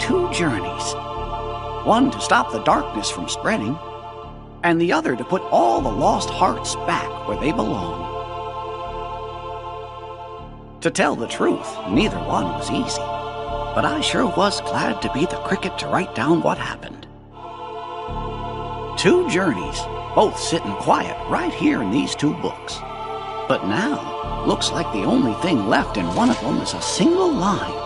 two journeys. One to stop the darkness from spreading, and the other to put all the lost hearts back where they belong. To tell the truth, neither one was easy, but I sure was glad to be the cricket to write down what happened. Two journeys, both sitting quiet right here in these two books. But now, looks like the only thing left in one of them is a single line.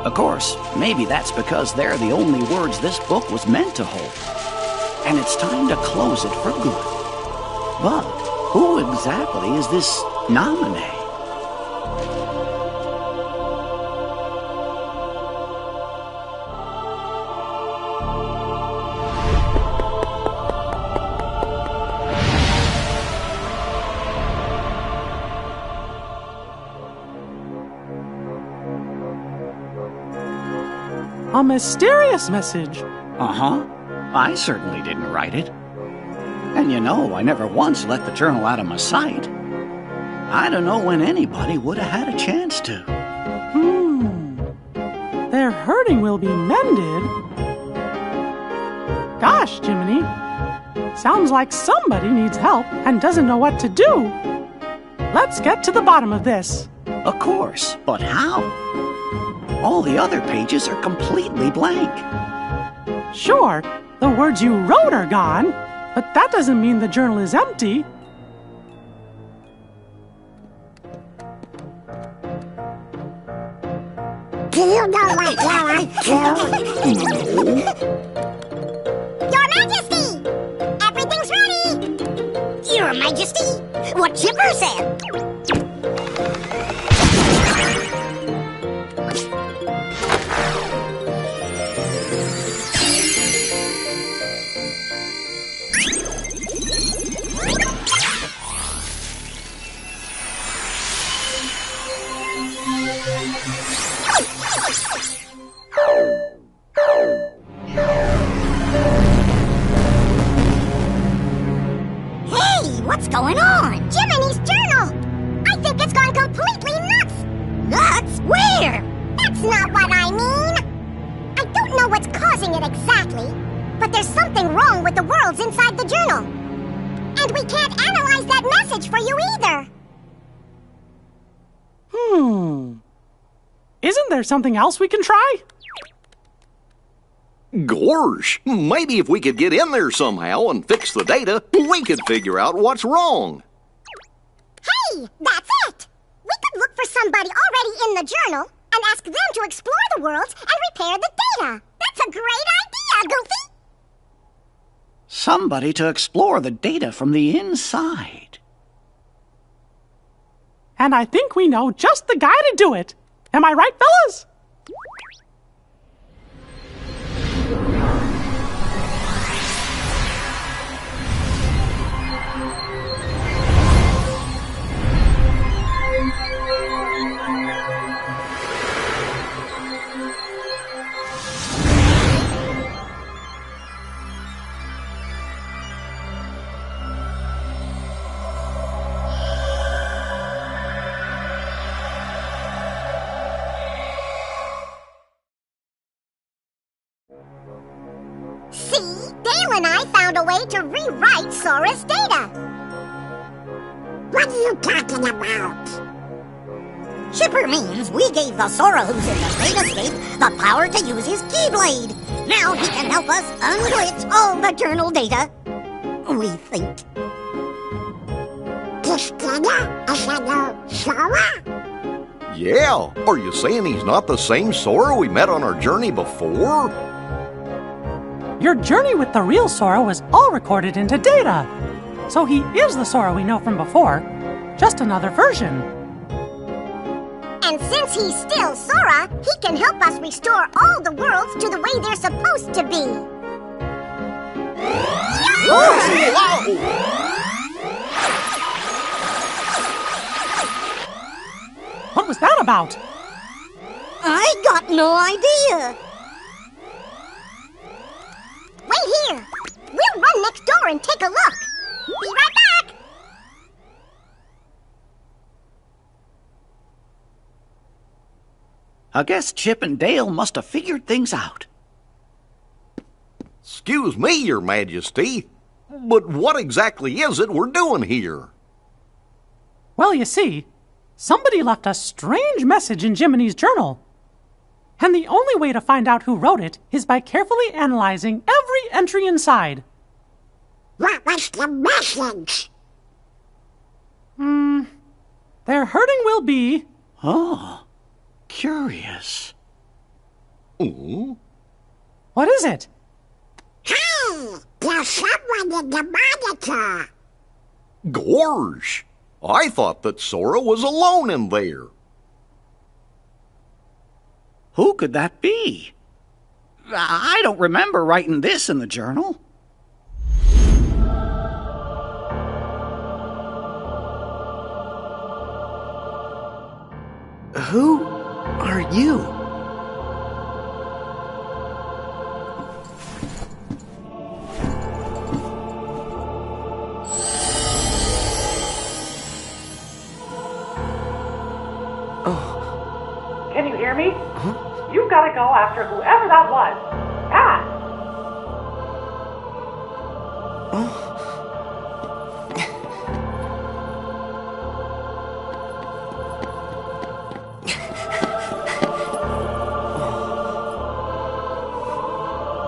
Of course, maybe that's because they're the only words this book was meant to hold. And it's time to close it for good. But who exactly is this nominee? A mysterious message. Uh-huh. I certainly didn't write it. And you know, I never once let the journal out of my sight. I don't know when anybody would have had a chance to. Their hurting will be mended. Gosh, Jiminy. Sounds like somebody needs help and doesn't know what to do. Let's get to the bottom of this. Of course, but how? All the other pages are completely blank. Sure, the words you wrote are gone, but that doesn't mean the journal is empty. Do you know what you're up to? Your Majesty! Everything's ready! Your Majesty! What Chipper said! What's going on? Jiminy's journal! I think it's gone completely nuts! Nuts? Where? That's not what I mean! I don't know what's causing it exactly, but there's something wrong with the worlds inside the journal. And we can't analyze that message for you either! Isn't there something else we can try? Gorsh, maybe if we could get in there somehow and fix the data, we could figure out what's wrong. Hey, that's it! We could look for somebody already in the journal and ask them to explore the world and repair the data. That's a great idea, Goofy! Somebody to explore the data from the inside. And I think we know just the guy to do it. Am I right, fellas? See? Dale and I found a way to rewrite Sora's data. What are you talking about? Chipper means we gave the Sora who's in the Datascape the power to use his Keyblade. Now he can help us unglitch all the journal data. We think. This data is a new Sora? Yeah, are you saying he's not the same Sora we met on our journey before? Your journey with the real Sora was all recorded into data. So he is the Sora we know from before, just another version. And since he's still Sora, he can help us restore all the worlds to the way they're supposed to be. Whoa! What was that about? I got no idea. Wait here. We'll run next door and take a look. Be right back. I guess Chip and Dale must have figured things out. Excuse me, Your Majesty, but what exactly is it we're doing here? Well, you see, somebody left a strange message in Jiminy's journal. And the only way to find out who wrote it is by carefully analyzing every entry inside. What was the message? Their hurting will be... Oh, curious. Ooh. What is it? Hey, there's someone in the monitor. Gorge! I thought that Sora was alone in there. Who could that be? I don't remember writing this in the journal. Who are you? Can you hear me? You've got to go after whoever that was. Fast!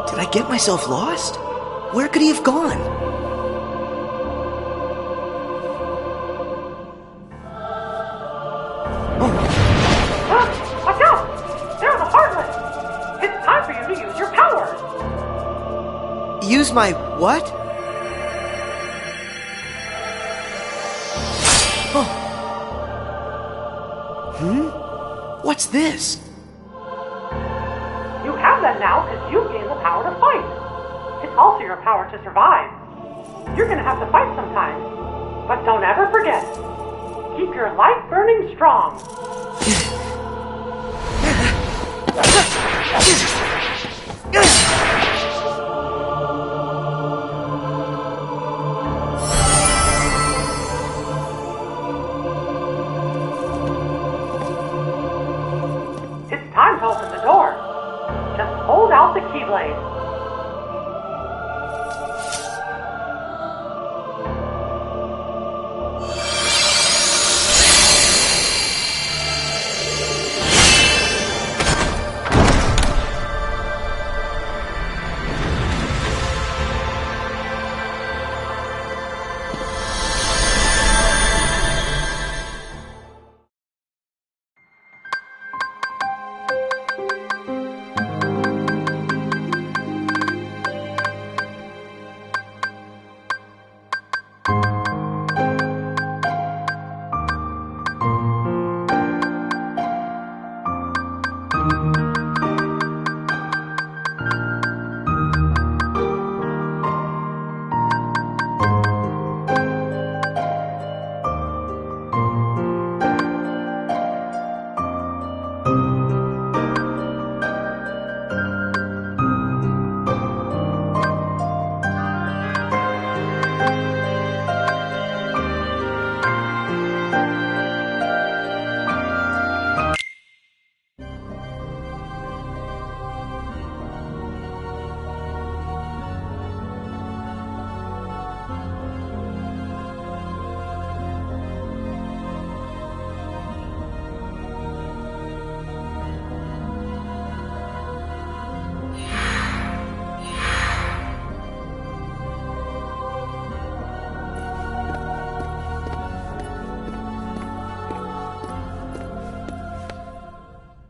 Did I get myself lost? Where could he have gone? Watch out! They're the Heartless! It's time for you to use your powers! Use my what? Oh. What's this? You have that now because you've gained the power to fight. It's also your power to survive. You're gonna have to fight sometimes, but don't ever forget. Keep your light burning strong. It's time to open the door. Just hold out the Keyblade.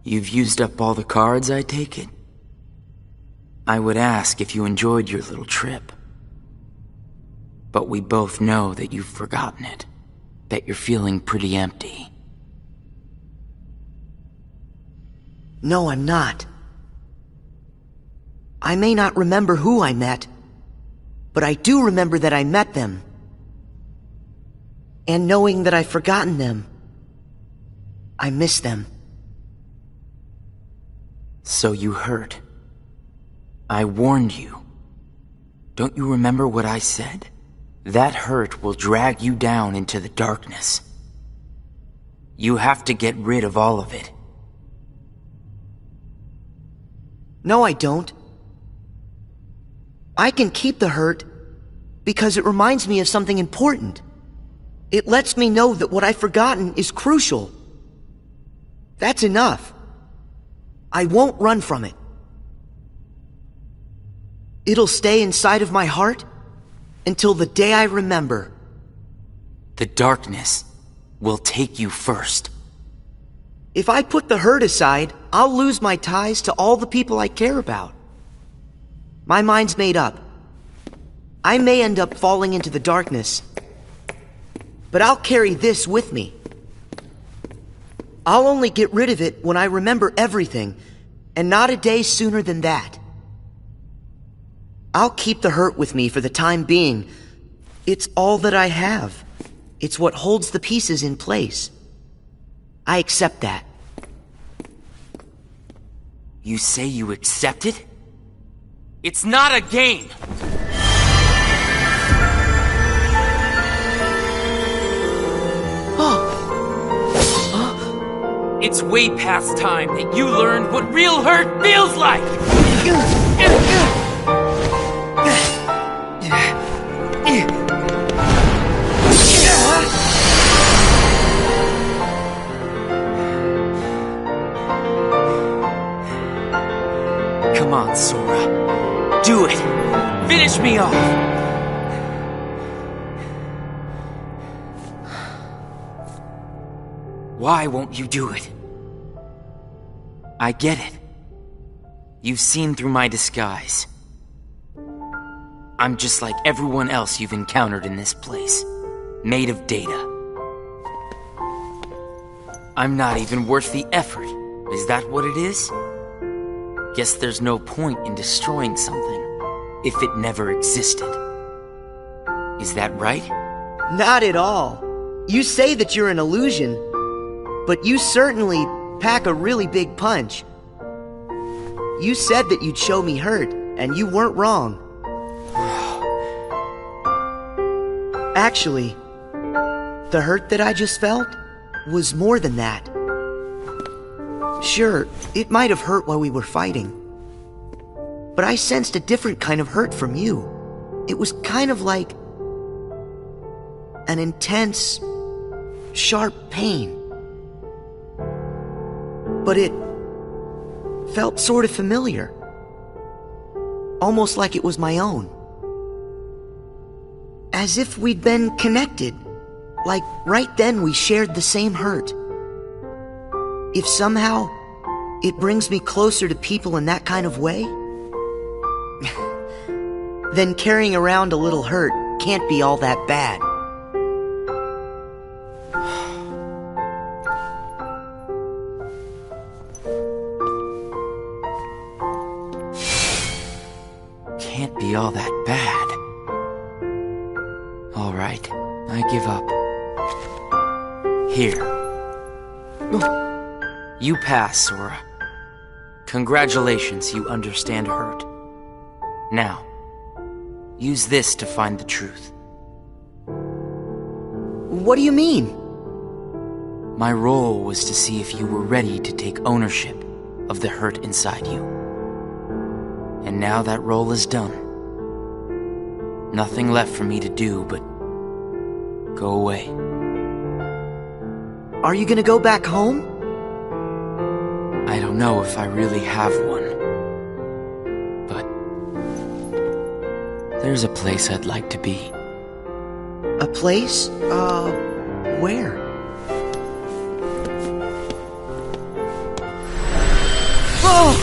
You've used up all the cards, I take it? I would ask if you enjoyed your little trip. But we both know that you've forgotten it. That you're feeling pretty empty. No, I'm not. I may not remember who I met, but I do remember that I met them. And knowing that I've forgotten them, I miss them. So you hurt. I warned you. Don't you remember what I said? That hurt will drag you down into the darkness. You have to get rid of all of it. No, I don't. I can keep the hurt because it reminds me of something important. It lets me know that what I've forgotten is crucial. That's enough. I won't run from it. It'll stay inside of my heart until the day I remember. The darkness will take you first. If I put the hurt aside, I'll lose my ties to all the people I care about. My mind's made up. I may end up falling into the darkness, but I'll carry this with me. I'll only get rid of it when I remember everything, and not a day sooner than that. I'll keep the hurt with me for the time being. It's all that I have. It's what holds the pieces in place. I accept that. You say you accept it? It's not a game! It's way past time that you learned what real hurt feels like! Come on, Sora. Do it! Finish me off! Why won't you do it? I get it. You've seen through my disguise. I'm just like everyone else you've encountered in this place, made of data. I'm not even worth the effort. Is that what it is? Guess there's no point in destroying something if it never existed. Is that right? Not at all. You say that you're an illusion, but you certainly pack a really big punch. You said that you'd show me hurt, and you weren't wrong. Actually, the hurt that I just felt was more than that. Sure, it might have hurt while we were fighting, but I sensed a different kind of hurt from you. It was kind of like an intense, sharp pain. But it felt sort of familiar. Almost like it was my own. As if we'd been connected. Like right then we shared the same hurt. If somehow it brings me closer to people in that kind of way, then carrying around a little hurt can't be all that bad. Can't be all that bad. All right, I give up. Here. You pass, Sora. Congratulations, you understand hurt. Now, use this to find the truth. What do you mean? My role was to see if you were ready to take ownership of the hurt inside you. And now that role is done. Nothing left for me to do but go away. Are you gonna go back home? I don't know if I really have one. But there's a place I'd like to be. A place? Where? Oh!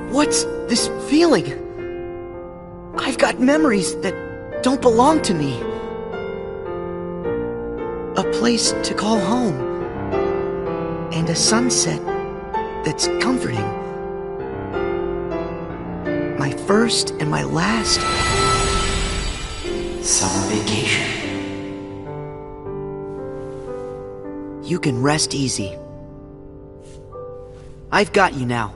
What's this feeling? I've got memories that don't belong to me. A place to call home. And a sunset that's comforting. My first and my last summer vacation. You can rest easy. I've got you now.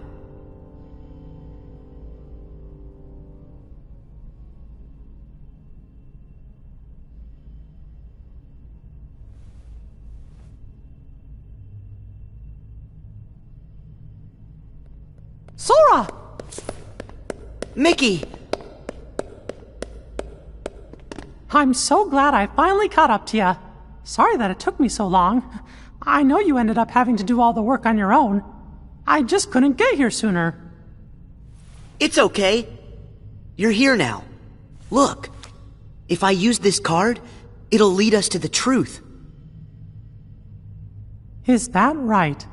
Sora! Mickey! I'm so glad I finally caught up to you. Sorry that it took me so long. I know you ended up having to do all the work on your own. I just couldn't get here sooner. It's okay. You're here now. Look. If I use this card, it'll lead us to the truth. Is that right?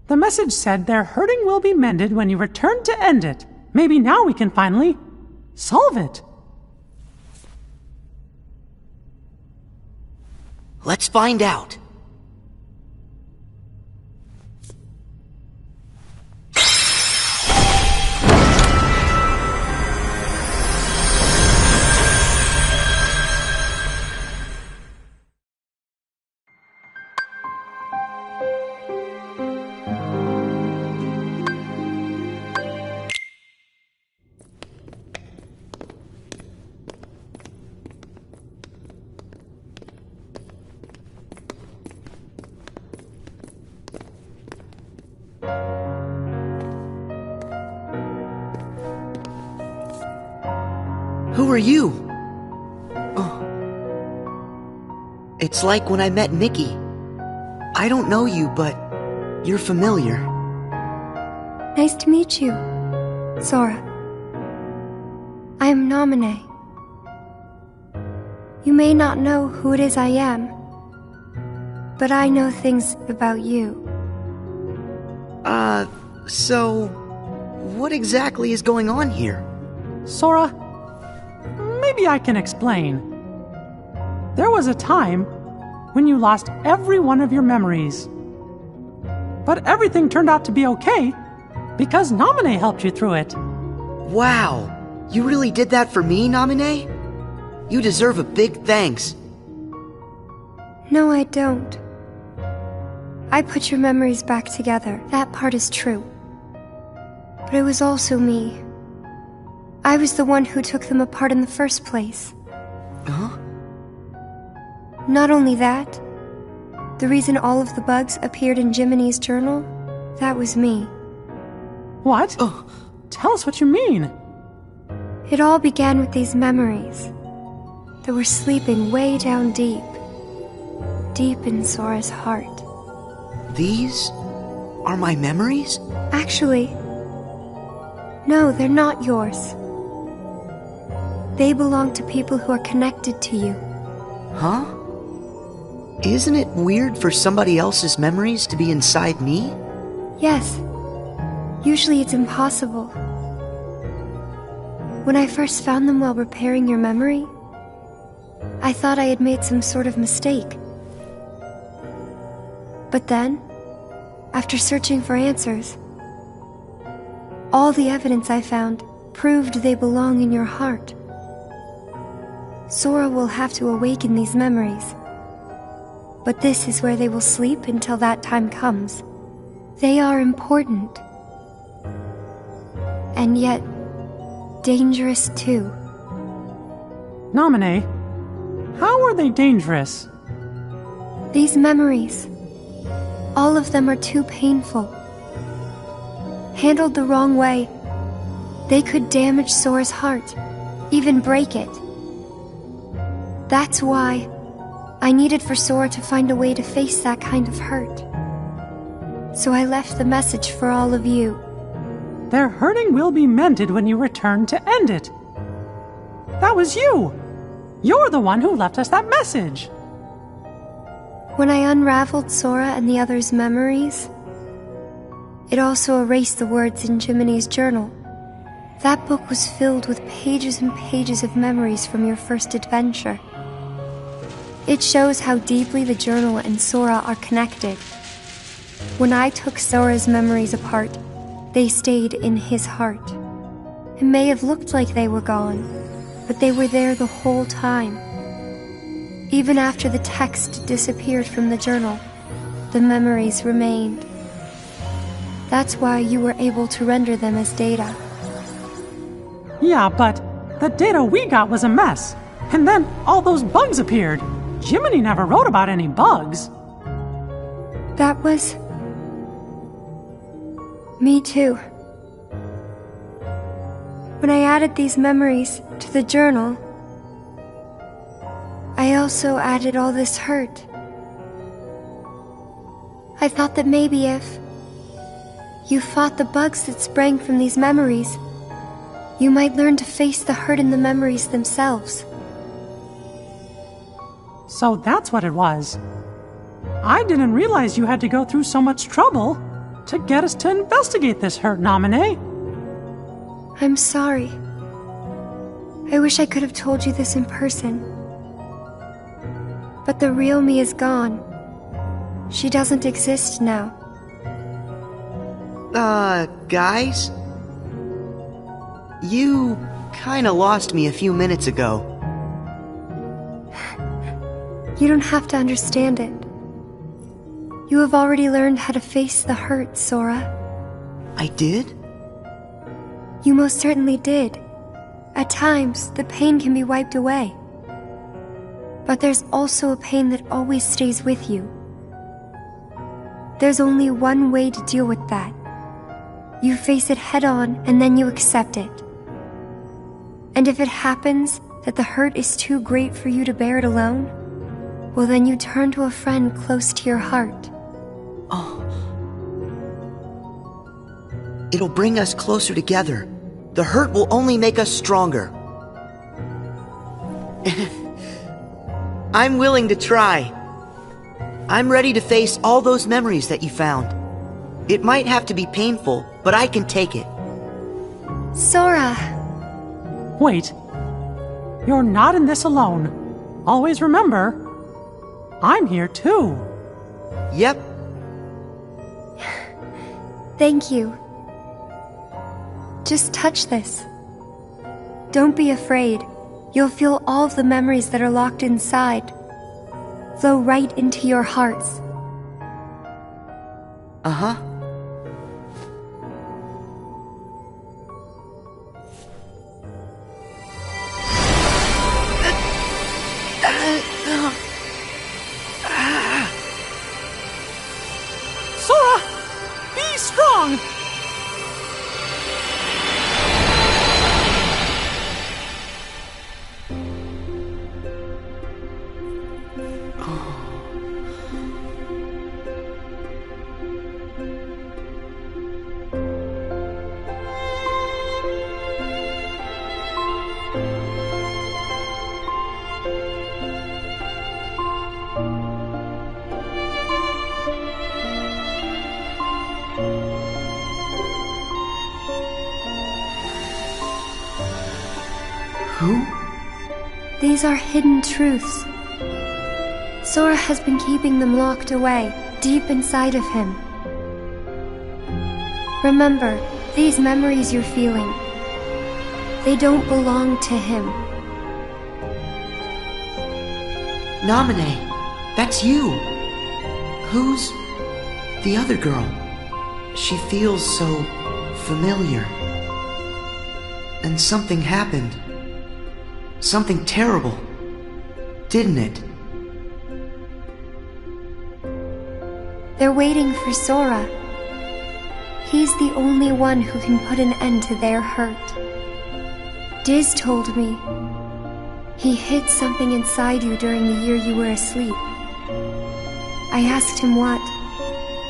The message said their hurting will be mended when you return to end it. Maybe now we can finally solve it. Let's find out. Who are you? Oh. It's like when I met Mickey. I don't know you, but you're familiar. Nice to meet you, Sora. I am Naminé. You may not know who it is I am, but I know things about you. So what exactly is going on here? Sora, maybe I can explain. There was a time when you lost every one of your memories. But everything turned out to be okay because Naminé helped you through it. Wow, you really did that for me, Naminé? You deserve a big thanks. No, I don't. I put your memories back together. That part is true. But it was also me. I was the one who took them apart in the first place. Huh? Not only that, the reason all of the bugs appeared in Jiminy's journal, that was me. What? Oh. Tell us what you mean. It all began with these memories that were sleeping way down deep in Sora's heart. These are my memories? Actually, no, they're not yours. They belong to people who are connected to you. Huh? Isn't it weird for somebody else's memories to be inside me? Yes. Usually it's impossible. When I first found them while repairing your memory, I thought I had made some sort of mistake. But then, after searching for answers, all the evidence I found proved they belong in your heart. Sora will have to awaken these memories. But this is where they will sleep until that time comes. They are important. And yet, dangerous too. Naminé, how are they dangerous? These memories, all of them are too painful. Handled the wrong way, they could damage Sora's heart, even break it. That's why I needed for Sora to find a way to face that kind of hurt. So I left the message for all of you. Their hurting will be mended when you return to end it. That was you. You're the one who left us that message. When I unraveled Sora and the others' memories, it also erased the words in Jiminy's journal. That book was filled with pages and pages of memories from your first adventure. It shows how deeply the journal and Sora are connected. When I took Sora's memories apart, they stayed in his heart. It may have looked like they were gone, but they were there the whole time. Even after the text disappeared from the journal, the memories remained. That's why you were able to render them as data. Yeah, but the data we got was a mess. And then all those bugs appeared. Jiminy never wrote about any bugs. That was... me too. When I added these memories to the journal, I also added all this hurt. I thought that maybe if you fought the bugs that sprang from these memories, you might learn to face the hurt in the memories themselves. So that's what it was. I didn't realize you had to go through so much trouble to get us to investigate this hurt, Naminé. I'm sorry. I wish I could have told you this in person. But the real me is gone. She doesn't exist now. Guys? You kinda lost me a few minutes ago. You don't have to understand it. You have already learned how to face the hurt, Sora. I did? You most certainly did. At times, the pain can be wiped away. But there's also a pain that always stays with you. There's only one way to deal with that. You face it head on and then you accept it. And if it happens that the hurt is too great for you to bear it alone, well then you turn to a friend close to your heart. Oh. It'll bring us closer together. The hurt will only make us stronger. I'm willing to try. I'm ready to face all those memories that you found. It might have to be painful, but I can take it. Sora! Wait. You're not in this alone. Always remember, I'm here too. Yep. Thank you. Just touch this. Don't be afraid. You'll feel all of the memories that are locked inside flow right into your hearts. Uh-huh. Sora! Be strong! Who? These are hidden truths. Sora has been keeping them locked away, deep inside of him. Remember, these memories you're feeling, they don't belong to him. Naminé, that's you. Who's the other girl? She feels so familiar. And something happened. Something terrible, didn't it? They're waiting for Sora. He's the only one who can put an end to their hurt. Diz told me he hid something inside you during the year you were asleep. I asked him what,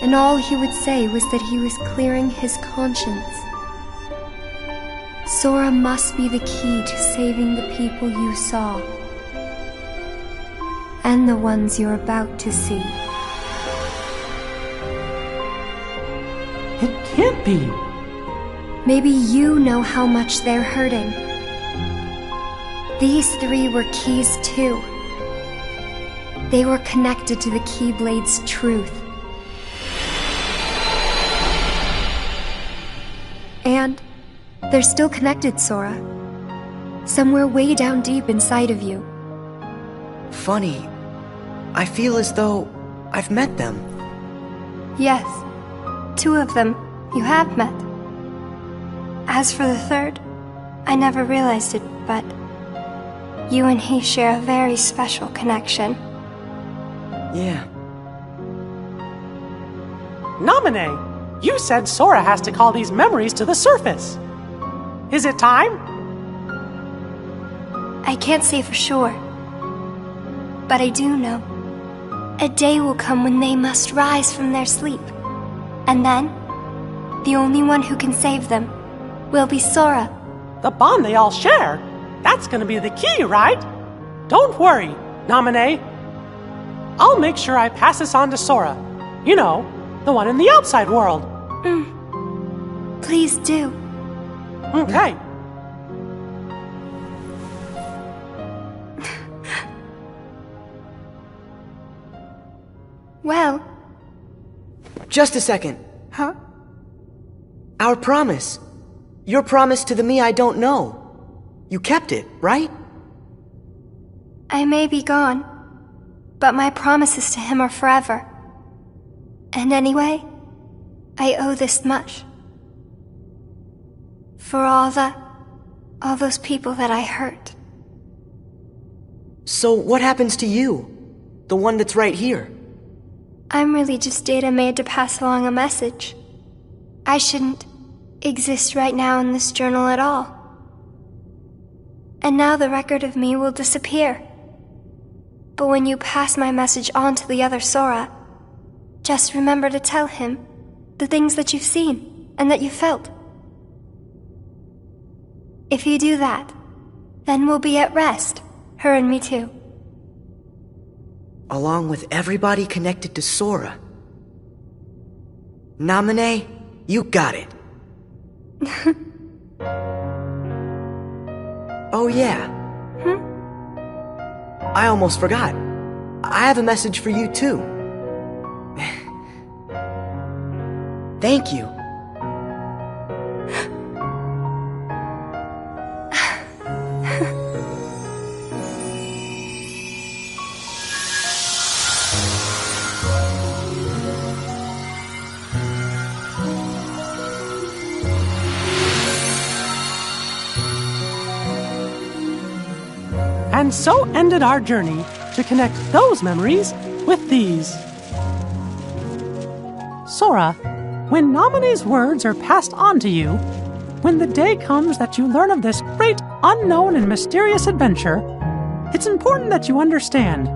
and all he would say was that he was clearing his conscience. Sora must be the key to saving the people you saw, and the ones you're about to see. It can't be. Maybe you know how much they're hurting. These three were keys too. They were connected to the Keyblade's truth. And they're still connected, Sora. Somewhere way down deep inside of you. Funny. I feel as though I've met them. Yes, 2 of them you have met. As for the third, I never realized it, but you and he share a very special connection. Yeah. Naminé, you said Sora has to call these memories to the surface. Is it time? I can't say for sure. But I do know. A day will come when they must rise from their sleep. And then, the only one who can save them will be Sora. The bond they all share. That's gonna be the key, right? Don't worry, Naminé. I'll make sure I pass this on to Sora. You know, the one in the outside world. Please do. Okay. Well... Just a second. Huh? Our promise. Your promise to the me I don't know. You kept it, right? I may be gone, but my promises to him are forever. And anyway, I owe this much. For all those people that I hurt. So what happens to you? The one that's right here? I'm really just data made to pass along a message. I shouldn't exist right now in this journal at all. And now the record of me will disappear. But when you pass my message on to the other Sora, just remember to tell him the things that you've seen and that you felt. If you do that, then we'll be at rest, her and me too. Along with everybody connected to Sora. Naminé, you got it. Oh yeah. I almost forgot. I have a message for you too. Thank you. And so ended our journey to connect those memories with these. Sora, when Naminé's words are passed on to you, when the day comes that you learn of this great, unknown, and mysterious adventure, it's important that you understand,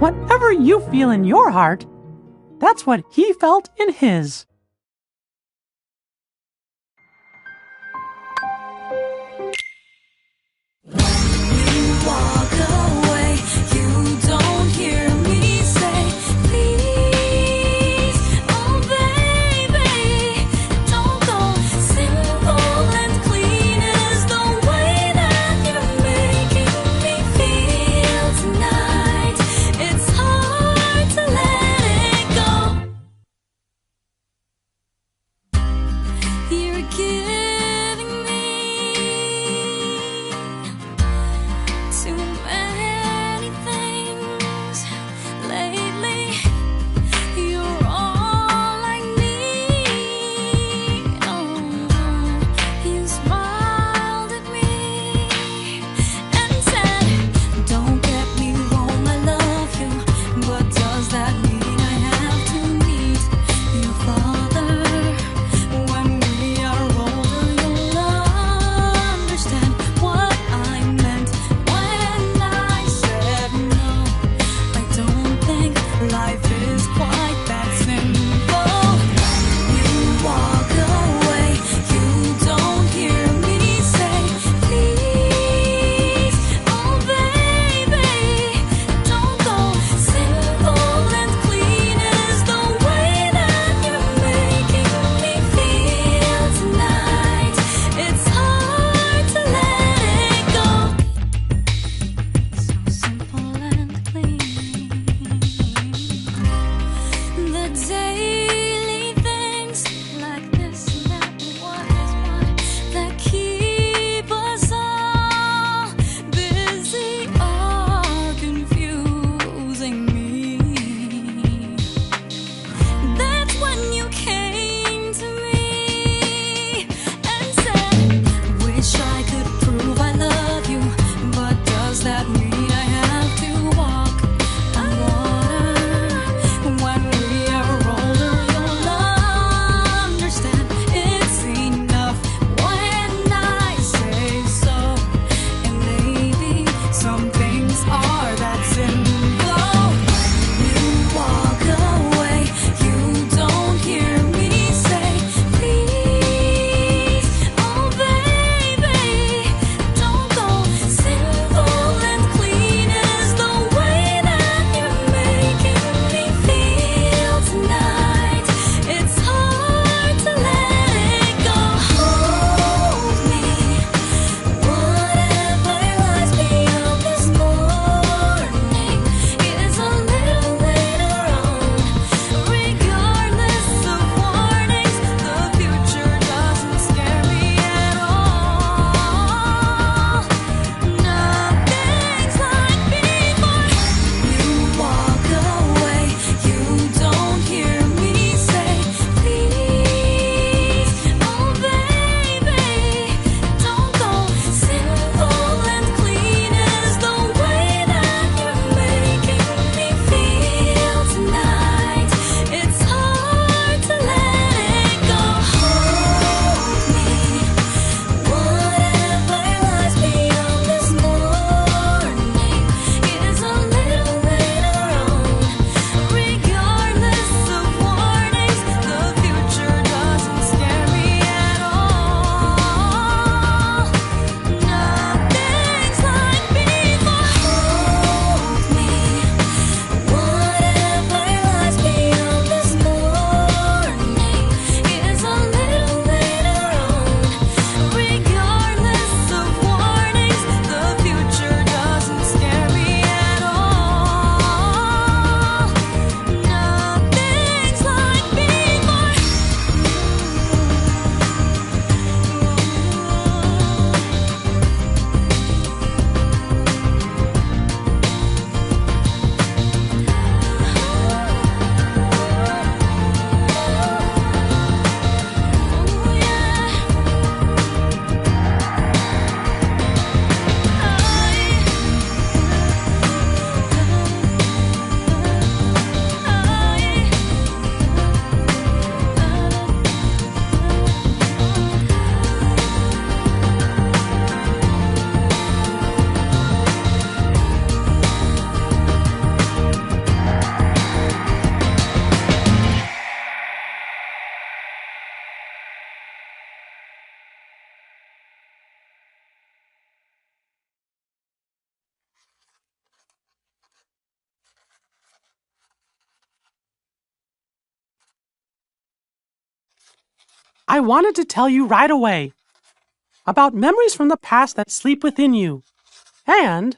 whatever you feel in your heart, that's what he felt in his. I wanted to tell you right away about memories from the past that sleep within you, and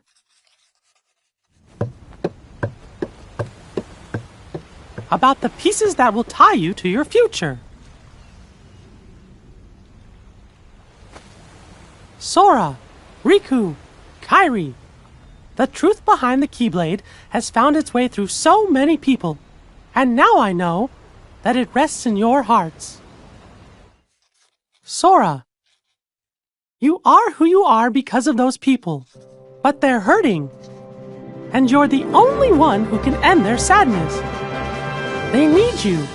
about the pieces that will tie you to your future. Sora, Riku, Kairi, the truth behind the Keyblade has found its way through so many people, and now I know that it rests in your hearts. Sora, you are who you are because of those people, but they're hurting, and you're the only one who can end their sadness. They need you.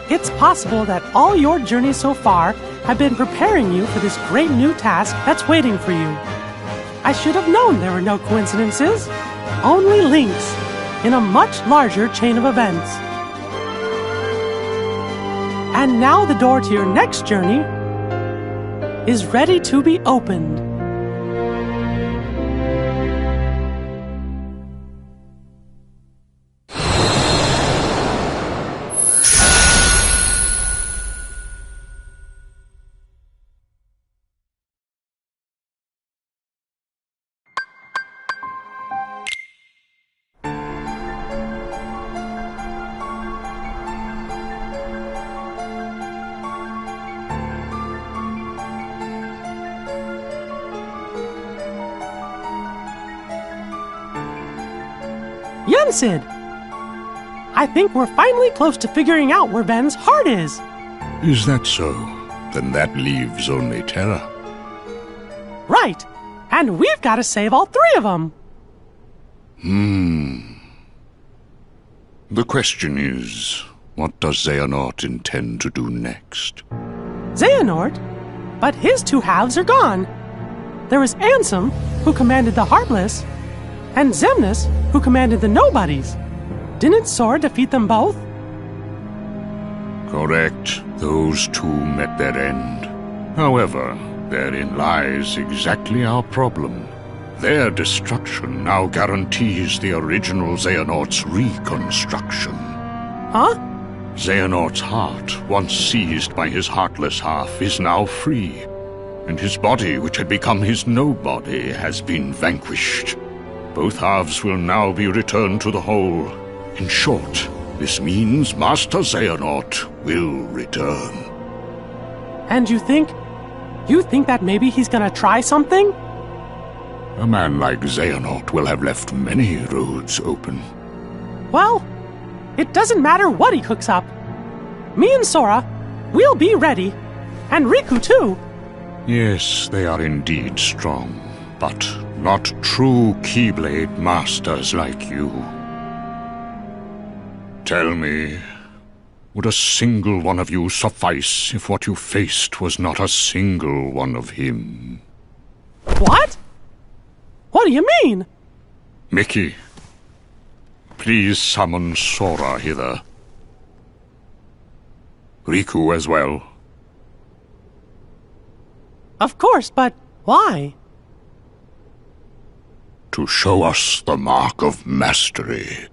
It's possible that all your journeys so far have been preparing you for this great new task that's waiting for you. I should have known there were no coincidences, only links in a much larger chain of events. And now the door to your next journey is ready to be opened. Yensid! I think we're finally close to figuring out where Ven's heart is. Is that so? Then that leaves only Terra. Right. And we've got to save all three of them. The question is, what does Xehanort intend to do next? Xehanort? But his two halves are gone. There was Ansem, who commanded the Heartless, and Xemnas, who commanded the Nobodies. Didn't Sora defeat them both? Correct. Those two met their end. However, therein lies exactly our problem. Their destruction now guarantees the original Xehanort's reconstruction. Huh? Xehanort's heart, once seized by his heartless half, is now free, and his body, which had become his nobody, has been vanquished. Both halves will now be returned to the whole. In short, this means Master Xehanort will return. And you think that maybe he's gonna try something? A man like Xehanort will have left many roads open. Well, it doesn't matter what he cooks up. Me and Sora, we'll be ready. And Riku too. Yes, they are indeed strong, but not true Keyblade masters like you. Tell me, would a single one of you suffice if what you faced was not a single one of him? What? What do you mean? Mickey, please summon Sora hither. Riku as well. Of course, but why? To show us the mark of mastery.